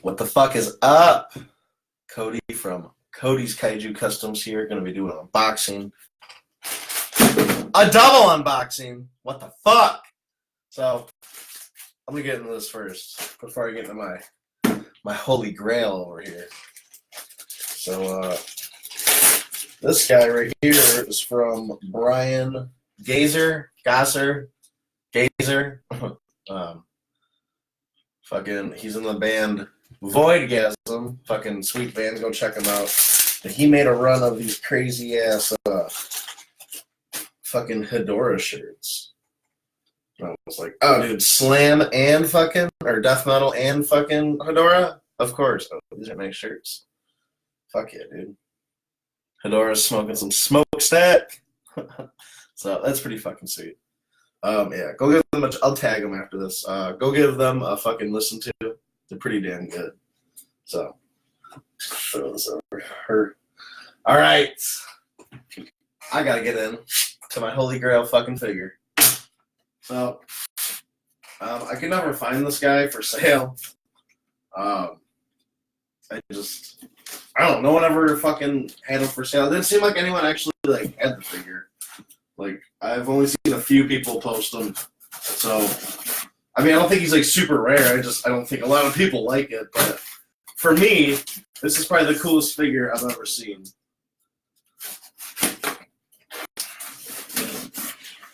What the fuck is up? Cody from Cody's Kaiju Customs here. Going to be doing an unboxing. A double unboxing. What the fuck? So, I'm going to get into this first before I get into my holy grail over here. So, this guy right here is from Brian Gazer. Fucking, he's in the band Voidgasm. Fucking sweet band, go check him out. And he made a run of these crazy ass fucking Hedorah shirts. And I was like, oh dude, slam and fucking, or death metal and fucking Hedorah? Of course. Oh, these are nice shirts. Fuck yeah, dude. Hedorah's smoking some smokestack. So that's pretty fucking sweet. Yeah, go give them I'll tag them after this. Go give them a fucking listen to. They're pretty damn good. So, throw this over her. All right. I gotta get in to my holy grail fucking figure. So, I could never find this guy for sale. I don't know, no one ever fucking had him for sale. It didn't seem like anyone actually like had the figure. Like, I've only seen a few people post them. So, I mean, I don't think he's like super rare. I don't think a lot of people like it. But for me, this is probably the coolest figure I've ever seen.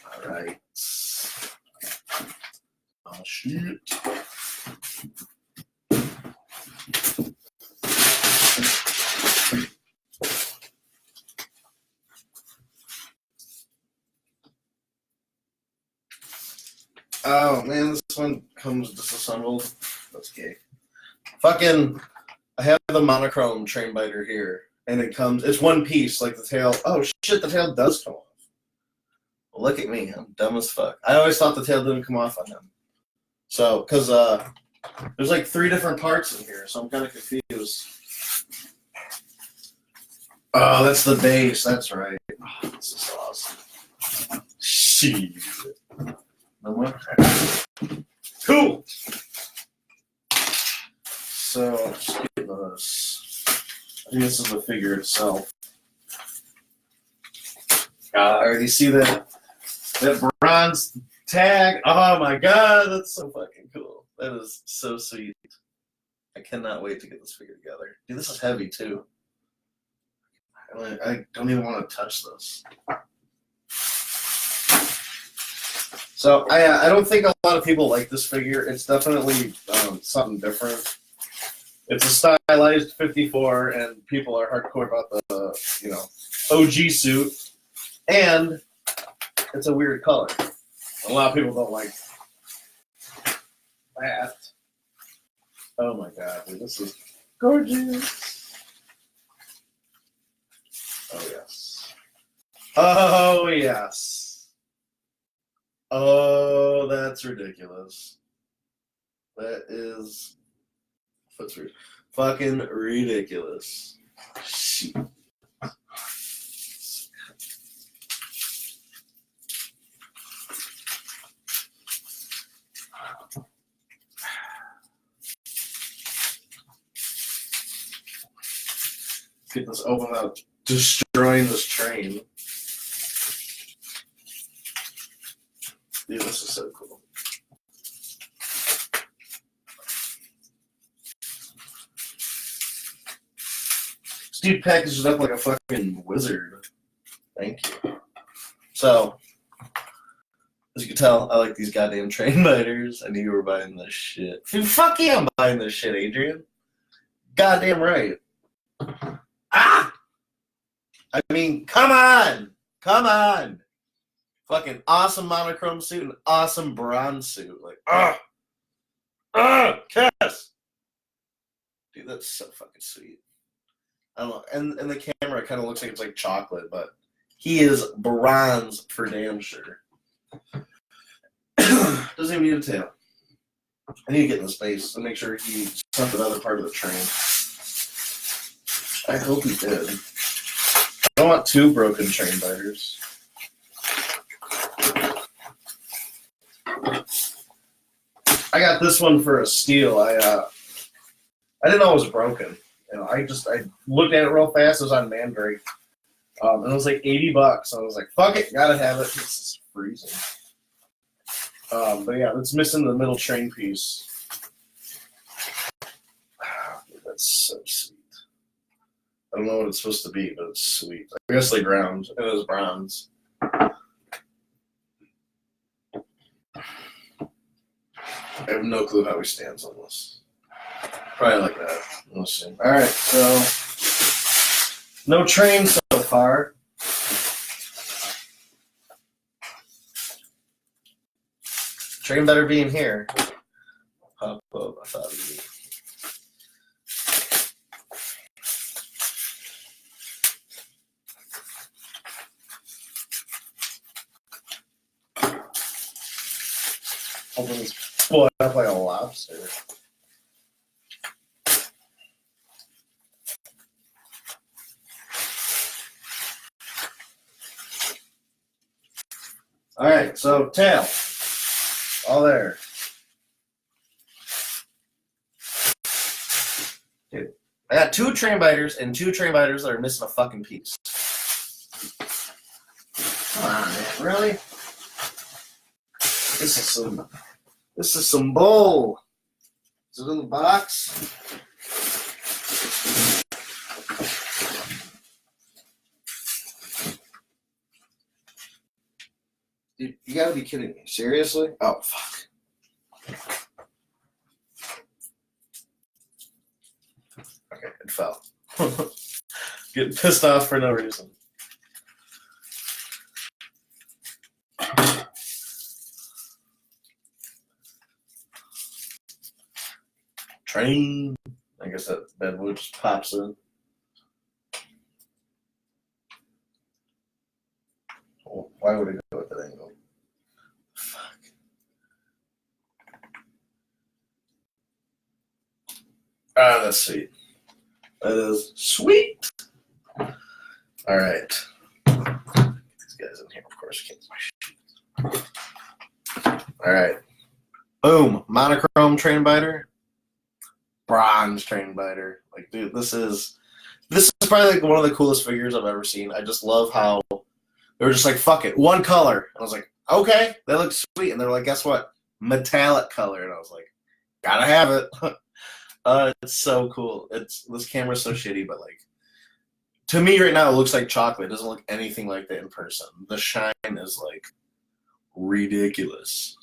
All right. Oh, shit. Oh man, this one comes disassembled. That's gay. Fucking, I have the monochrome train biter here, and it's one piece, like the tail. Oh shit, the tail does come off. Well, look at me, I'm dumb as fuck. I always thought the tail didn't come off on him. So, because there's like 3 different parts in here, so I'm kind of confused. Oh, that's the base, that's right. Oh, this is awesome. Shit. Cool. So, just get this. I think this is the figure itself. I already see that bronze tag. Oh my god, that's so fucking cool. That is so sweet. I cannot wait to get this figure together. Dude, this is heavy too. I don't even want to touch this. So I don't think a lot of people like this figure. It's definitely something different. It's a stylized 54, and people are hardcore about the OG suit, and it's a weird color. A lot of people don't like that. Oh my god, dude, this is gorgeous. Oh yes. Oh yes. Oh, that's ridiculous. That is fucking ridiculous. Shit. Get this open without destroying this train. Dude, this is so cool. This dude packages up like a fucking wizard. Thank you. So, as you can tell, I like these goddamn train biters. I knew you were buying this shit. Dude, fuck yeah, I'm buying this shit, Adrian. Goddamn right. Ah! I mean, come on! Come on! Fucking awesome monochrome suit and awesome bronze suit. Like, Cass! Dude, that's so fucking sweet. I don't know. And the camera kind of looks like it's like chocolate, but he is bronze for damn sure. Doesn't even need a tail. I need to get in the space and make sure he sent another part of the train. I hope he did. I don't want 2 broken train biters. I got this one for a steal. I didn't know it was broken. You know, I looked at it real fast. It was on Mandrake, and it was like $80. I was like, fuck it, gotta have it. This is freezing. But yeah, it's missing the middle train piece. That's so sweet. I don't know what it's supposed to be, but it's sweet. I guess they ground. It was bronze. I have no clue how he stands on this. Probably like that. We'll see. All right, so no train so far. Train better be in here. Pop up. I thought it'd be. Open this boy up like a lobster. All right, so tail, all there. Dude, I got 2 train biters and 2 train biters that are missing a fucking piece. Come on, man, really? This is some bull. Is it in the box? Dude, you gotta be kidding me. Seriously? Oh, fuck. Okay, it fell. Getting pissed off for no reason. Train. I guess that bedwood just pops in. Oh, why would it go at that angle? Fuck. Ah, that's sweet. That is sweet. All right. Get these guys in here, of course. Can't my shit. All right. Boom. Monochrome train biter. Bronze train biter. Like, dude, this is probably like one of the coolest figures I've ever seen. I just love how they were just like, fuck it, one color. And I was like, okay, they look sweet. And they're like, guess what? Metallic color. And I was like, gotta have it. It's so cool. This camera's so shitty, but like, to me right now, it looks like chocolate. It doesn't look anything like that in person. The shine is like ridiculous.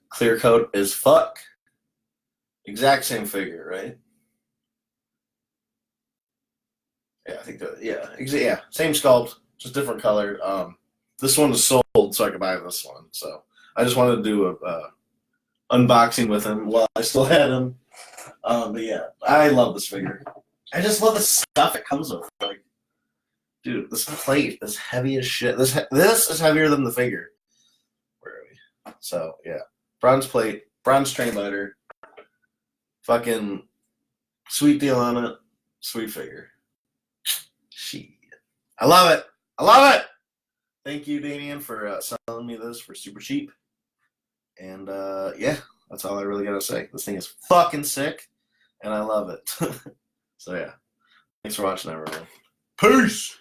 Clear coat as fuck. Exact same figure, right? Yeah, I think that. Yeah, same sculpt, just different color. This one was sold, so I could buy this one. So I just wanted to do a unboxing with him while I still had him. But yeah, I love this figure. I just love the stuff it comes with. Like, dude, this plate is heavy as shit. This is heavier than the figure. Where are we? So yeah, bronze plate, bronze train lighter. Fucking sweet deal on it. Sweet figure. Shit. I love it. I love it. Thank you, Damian, for selling me this for super cheap. And yeah, that's all I really gotta say. This thing is fucking sick, and I love it. So yeah, thanks for watching, everyone. Peace.